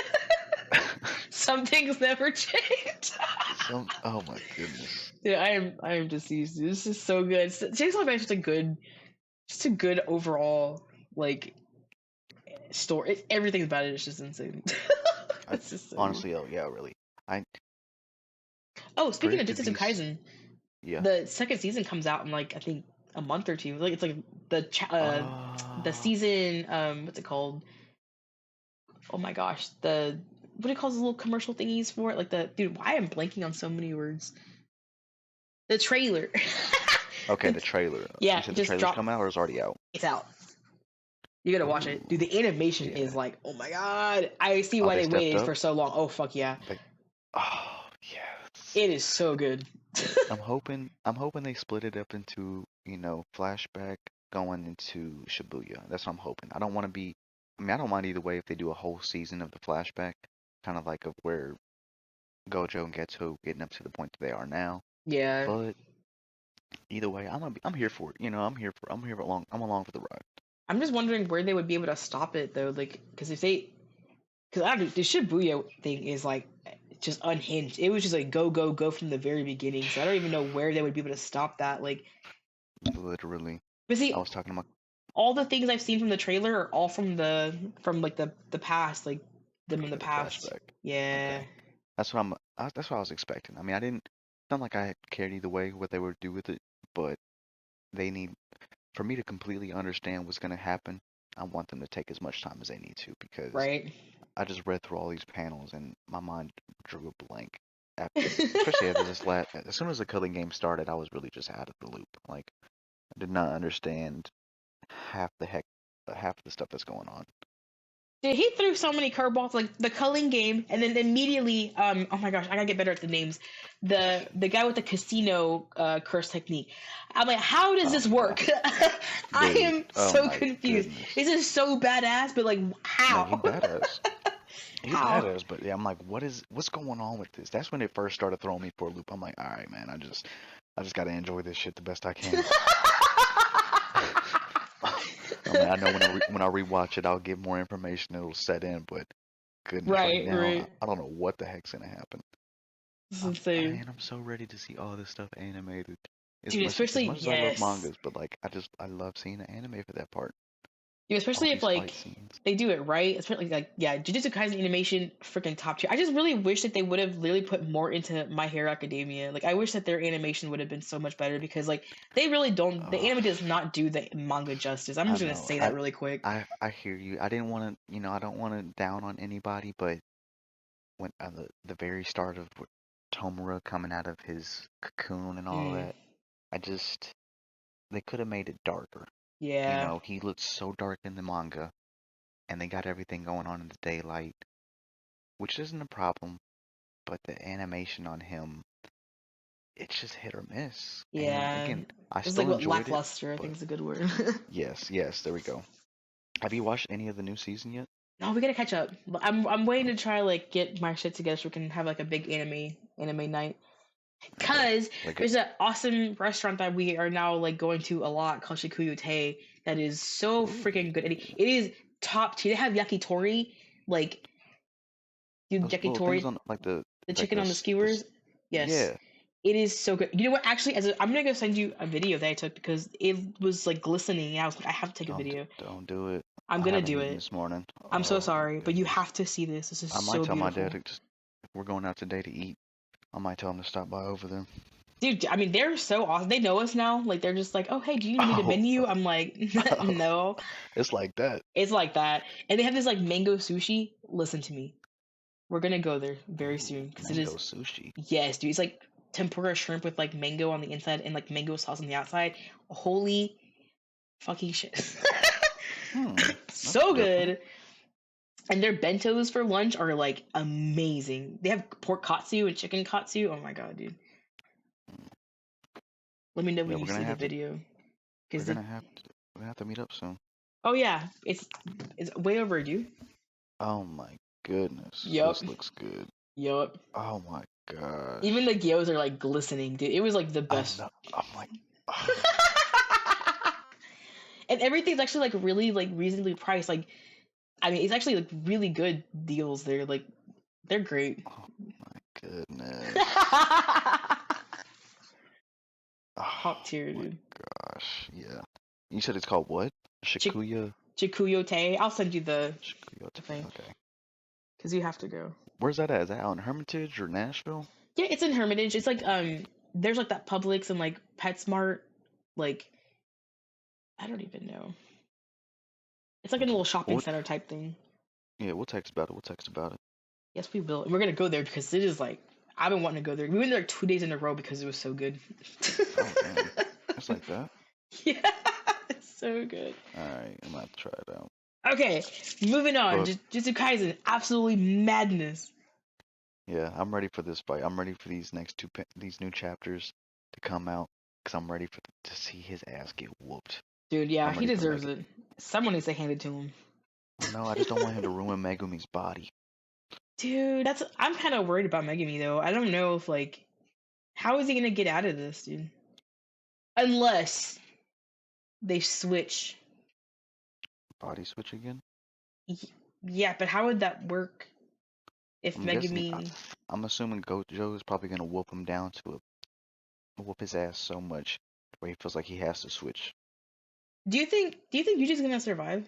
Some things never change. Oh my goodness. Dude, I am deceased. Dude. This is so good. Chainsaw Man is just a good overall like story. Everything about it is just insane. It's just so good. Honestly, oh yeah, really. I Oh, for speaking it of to Jujutsu be. Kaisen, Yeah. the second season comes out in like I think a month or two. Like it's like the Uh, season what's it called? Oh my gosh, the what do you call those little commercial thingies for it? Like the dude, why am I blanking on so many words? The trailer. okay, the trailer. Yeah, You said it the just trailer's dropped. come out or it's already out? It's out. You gotta watch it, Ooh, dude. The animation yeah. is like, oh my god. I see Oh, why they they stepped waited up. for so long. Oh fuck yeah, Like, oh yes. it is so good. I'm hoping they split it up into, flashback going into Shibuya. That's what I'm hoping. I don't want to be. I mean, I don't mind either way if they do a whole season of the flashback, kind of like of where Gojo and Geto getting up to the point that they are now. Yeah, But either way, I'm here for it. I'm along for the ride. I'm just wondering where they would be able to stop it though, like, because because I don't know, the Shibuya thing is like just unhinged. It was just like go go go from the very beginning. So I don't even know where they would be able to stop that. Like, Literally, but I see, was talking about all the things I've seen from the trailer are all from like the past, like them in the okay, the past. flashback. Yeah. Okay, that's what I was expecting. I mean, I didn't. It's not like I cared either way what they would do with it, but they need for me to completely understand what's gonna happen. I want them to take as much time as they need to because Right. I just read through all these panels and my mind drew a blank. Especially after this last, as soon as the culling game started, I was really just out of the loop. Like, I did not understand half the heck, half the stuff that's going on. Dude, he threw so many curveballs, like the culling game, and then immediately, oh my gosh, I gotta get better at the names. The guy with the casino curse technique. I'm like, how does Oh this yeah, work? I dude. am Oh so my confused. goodness. This is so badass, but like, Like he how? badass. He How? badass, but yeah, I'm like, what's going on with this? That's when it first started throwing me for a loop. I'm like, all right, man, I just gotta enjoy this shit the best I can. I mean, I know when I rewatch it, I'll get more information. It'll set in, but goodness, right Right, now, right. I don't know what the heck's gonna happen. This is insane. I'm so ready to see all this stuff animated. Dude, As especially, much as I love yes. mangas, but like I love seeing the anime for that part. Yeah, All especially if these like fight scenes. they do it right. Especially like yeah, Jujutsu Kaisen animation freaking top tier. I just really wish that they would have literally put more into My Hero Academia. Like I wish that their animation would have been so much better because like they really don't. The Oh, anime does not do the manga justice. I'm I just gonna know. say that really quick. I hear you. I didn't want to, I don't want to down on anybody, but when the very start of Tomura coming out of his cocoon and all Mm, that, I just they could have made it darker. yeah, He looked so dark in the manga, and they got everything going on in the daylight, which isn't a problem, but the animation on him, it's just hit or miss. And yeah. again, I It's like still what enjoyed it, lackluster I think but is a good word. yes, there we go. Have you watched any of the new season yet? No, we gotta catch up. But I'm waiting to try like get my shit together so we can have like a big anime night. Okay. Cause Like it. there's an awesome restaurant that we are now like going to a lot called Shikuyu that is so freaking good. And Ooh, it is top tier. They have yakitori, like the those little things yakitori, on like the like chicken on the skewers. Yes, yeah. it is so good. You know what? Actually, I'm gonna go send you a video that I took because it was like glistening. And I was like, I have to take a video. Don't do it. I'm I gonna haven't do eaten it. this morning. I'm so Oh my sorry, but you goodness. have to see this. This is I might so tell my dad beautiful. to just, if we're going out today to eat, I might tell him to stop by over there. Dude, I mean, they're so awesome. They know us now. Like, they're just like, oh, hey, do you need a Oh, menu? I'm like, no. it's like that. It's like that. And they have this like mango sushi. Listen to me. We're gonna go there very Ooh, soon because it mango is sushi. yes, dude. It's like tempura shrimp with like mango on the inside and like mango sauce on the outside. Holy fucking shit. Hmm, that's So different. good. And their bentos for lunch are like amazing. They have pork katsu and chicken katsu. Oh my god, dude. Let me know Yeah, when you see the video. we're Cause the gonna have to, we're gonna have to meet up soon. oh yeah, it's way overdue. Oh my goodness, Yup. this looks good. Yup. Oh my Even the gosh. gyos are like glistening, dude. It was like the I best. know. I'm like, oh, And everything's actually like really like reasonably priced. Like I mean, it's actually like really good deals there. Like they're great. oh my goodness. Top Oh tier, my dude. gosh. Yeah. You said it's called what? Chik Shikuya? Chikuyote. I'll send you Shikuya. the thing Okay. because you have to go. Where's that at? Is that out in Hermitage or Nashville? Yeah, it's in Hermitage. It's like there's like that Publix and like PetSmart. Like I don't even know. It's like a Okay. little shopping Well, center type thing. yeah, we'll text about it. We'll text about it. Yes, we will. And we're gonna go there because it is like I've been wanting to go there. We went there 2 days in a row because it was so good. Oh, dang. It's like that. Yeah, it's so good. All right. I'm gonna have to try it out. Okay, moving on. But Jujutsu Kaisen, absolutely madness. yeah, I'm ready for this fight. I'm ready for these these new chapters to come out because I'm ready to see his ass get whooped. Dude, yeah, I'm he ready for deserves Meg. it. Someone needs to hand it to him. I know. I just don't want him to ruin Megumi's body. Dude, I'm kind of worried about Megumi though. I don't know if like how is he gonna get out of this, dude? Unless they switch. Body switch again? Y- Yeah, but how would that work if I'm guessing. Megumi? I'm assuming Gojo is probably gonna whoop him down to whoop his ass so much where he feels like he has to switch. Do you think Yuji's gonna survive?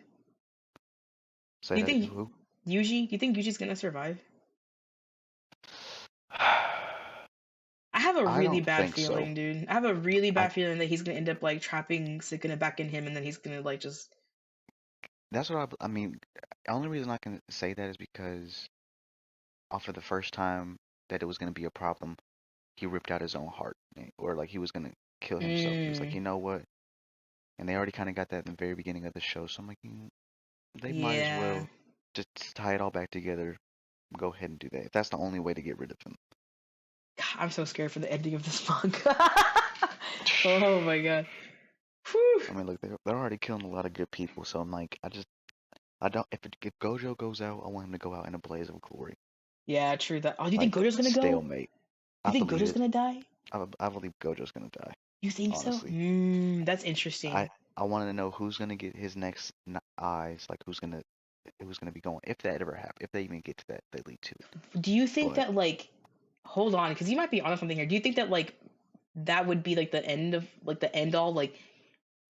Say Do you that think who? Yuji? Do you think Yuji's gonna survive? I have a I really don't bad think so. feeling, dude. I have a really I bad feeling that he's gonna end up like trapping Sukuna back in him, and then he's gonna like just That's what I mean. The only reason I can say that is because after the first time that it was gonna be a problem, he ripped out his own heart, or like he was gonna kill himself. He was like, Mm, you know what? And they already kind of got that in the very beginning of the show. So I'm like, they might as yeah. well just tie it all back together. Go ahead and do that. If that's the only way to get rid of him. God, I'm so scared for the ending of this manga. Oh my god. Whew. I mean, look, they're already killing a lot of good people. So I'm like, I don't. If Gojo goes out, I want him to go out in a blaze of glory, Yeah, true that. Oh, do you think like Gojo's gonna go? Do stalemate. you I think believe Gojo's it. gonna die? I believe Gojo's gonna die. You think so? Honestly, That's I interesting. I wanted to know who's gonna get his next eyes, like who's gonna be going if that ever happens, if they even get to that, they lead to it. Do you think But that like, hold on, because you might be onto something here. Do you think that like that would be like the end of like the end all, like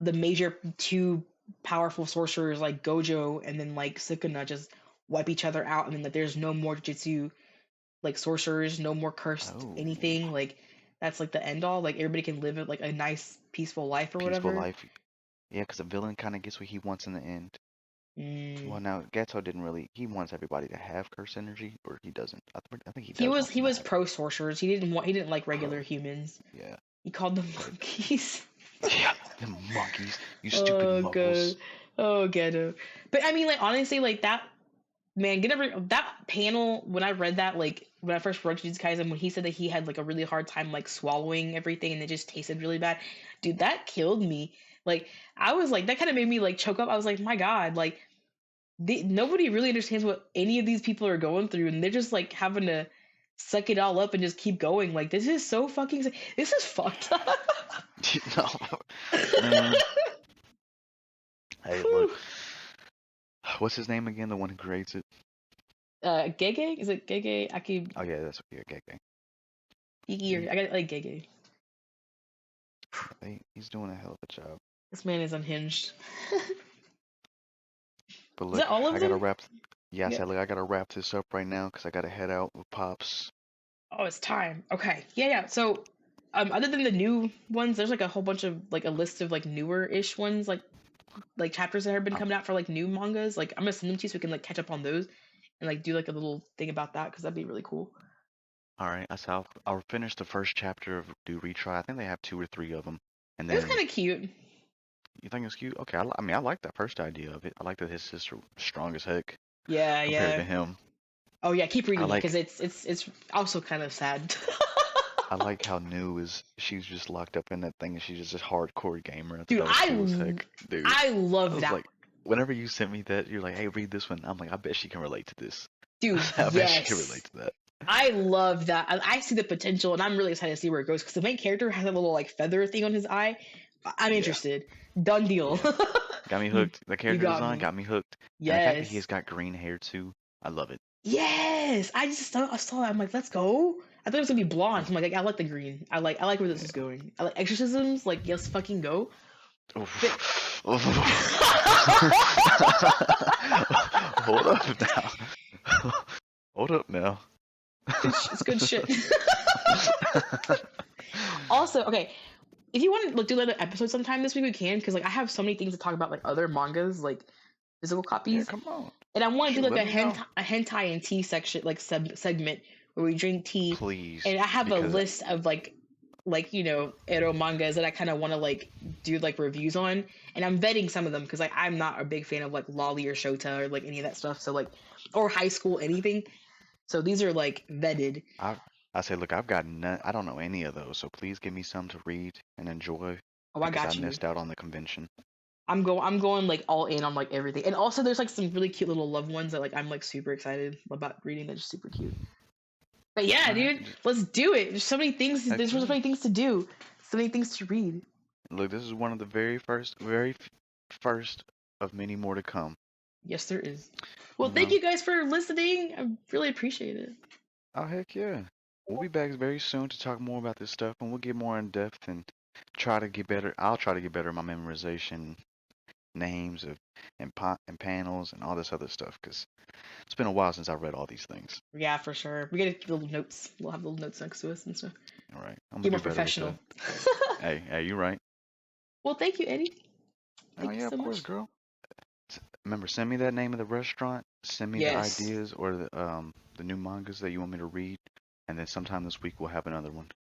the major two powerful sorcerers like Gojo and then like Sukuna just wipe each other out, and then like there's no more Jujutsu like sorcerers, no more cursed oh, anything. Like that's like the end all. Like everybody can live like a nice peaceful life or peaceful whatever. life. Yeah, because the villain kind of gets what he wants in the end. Mm. Well, now Gato didn't really. He wants everybody to have curse energy, or he doesn't. I think he He does was want he them to was have pro sorcerers. He didn't like pro. regular humans. Yeah, He called them monkeys. yeah, them monkeys, you stupid Oh god. muggles. Oh ghetto. But I mean like honestly like that man, get every that panel when I read that, like when I first wrote Jujutsu Kaisen, when he said that he had like a really hard time like swallowing everything and it just tasted really bad, dude, that killed me. Like I was like that kind of made me like choke up. I was like, my God, like nobody really understands what any of these people are going through, and they're just like having to suck it all up and just keep going. Like this is so fucking. This is fucked up. No, man. Hey, look, what's his name again? The one who creates it. Gege? Is it Gege? I keep Oh yeah, that's yeah, okay. Gege He, or I got it like Gege. he's doing a hell of a job. This man is unhinged. But Is look, that all of I gotta them? wrap. Yeah, I Yeah. said, look, I gotta wrap this up right now because I gotta head out with pops. Oh, it's time. Okay. Yeah, yeah. So, other than the new ones, there's like a whole bunch of like a list of like newer-ish ones, like chapters that have been Uh, coming out for like new mangas. Like I'm gonna send them to you so we can like catch up on those and like do like a little thing about that because that'd be really cool. all right, I said I'll finish the first chapter of Do Retry. I think they have 2 or 3 of them, and It was then kind of cute. you think it's cute? Okay, I mean I like that first idea of it. I like that his sister was strong as heck Yeah, compared to yeah. him. Oh yeah, keep I reading it because like it's also kind of sad. I like how New is she's just locked up in that thing and she's just a hardcore gamer. I thought Dude, that was cool as heck, dude. I I love was that. like, whenever you sent me that, you're like, hey, read this one. I'm like, I bet she can relate to this. Dude, I bet she can relate yes. to that. I love that. I see the potential, and I'm really excited to see where it goes because the main character has a little like feather thing on his eye. I'm Yeah, interested. Done deal. yeah. Got me you hooked. The you character got design me. got me hooked. And the fact that he's Yes. got green hair too, I love it. Yes. I saw that. I'm like, let's go. I thought it was gonna be blonde. And I'm like, I like the green. I like where this is yeah. going. I like exorcisms. Like, yes, fucking go. But Oof. Oof. Hold up now. Hold up now. it's good shit. Also, okay, if you want to like, do another episode sometime this week, we can because like I have so many things to talk about like other mangas like physical Yeah, copies, come on. and I want to do Shoot, like let me know. a hentai and tea section like segment where we drink tea, Please. and I have a Because list of like ero mangas that I kind of want to like do like reviews on, and I'm vetting some of them because like I'm not a big fan of like lolly or shota or like any of that stuff, so like or high school anything. So these are like vetted. I I say, look, I've got none, I don't know any of those, so please give me some to read and enjoy Oh, I because I got you. missed out on the convention. I'm going like all in on like everything. And also there's like some really cute little love ones that like I'm like super excited about reading. They're just super cute. But yeah, All right, dude, let's do it. There's so many things heck there's so yeah. many things to do. So many things to read. Look, this is one of the first of many more to come. Yes, there is. Well, You thank know? you guys for listening. I really appreciate it. Oh, heck yeah. We'll be back very soon to talk more about this stuff, and we'll get more in depth and try to get better. I'll try to get better at my memorization, names of and panels and all this other stuff, because it's been a while since I read all these things. Yeah, for sure. We get little notes. We'll have little notes next to us and stuff. All right, I'm Get gonna more do better with professional. that. Hey, you're right. Well, thank you, Eddie. Oh Thank you yeah, of so course, much. girl. Remember, send me that name of the restaurant. Send me the Yes. ideas or the new mangas that you want me to read, and then sometime this week we'll have another one.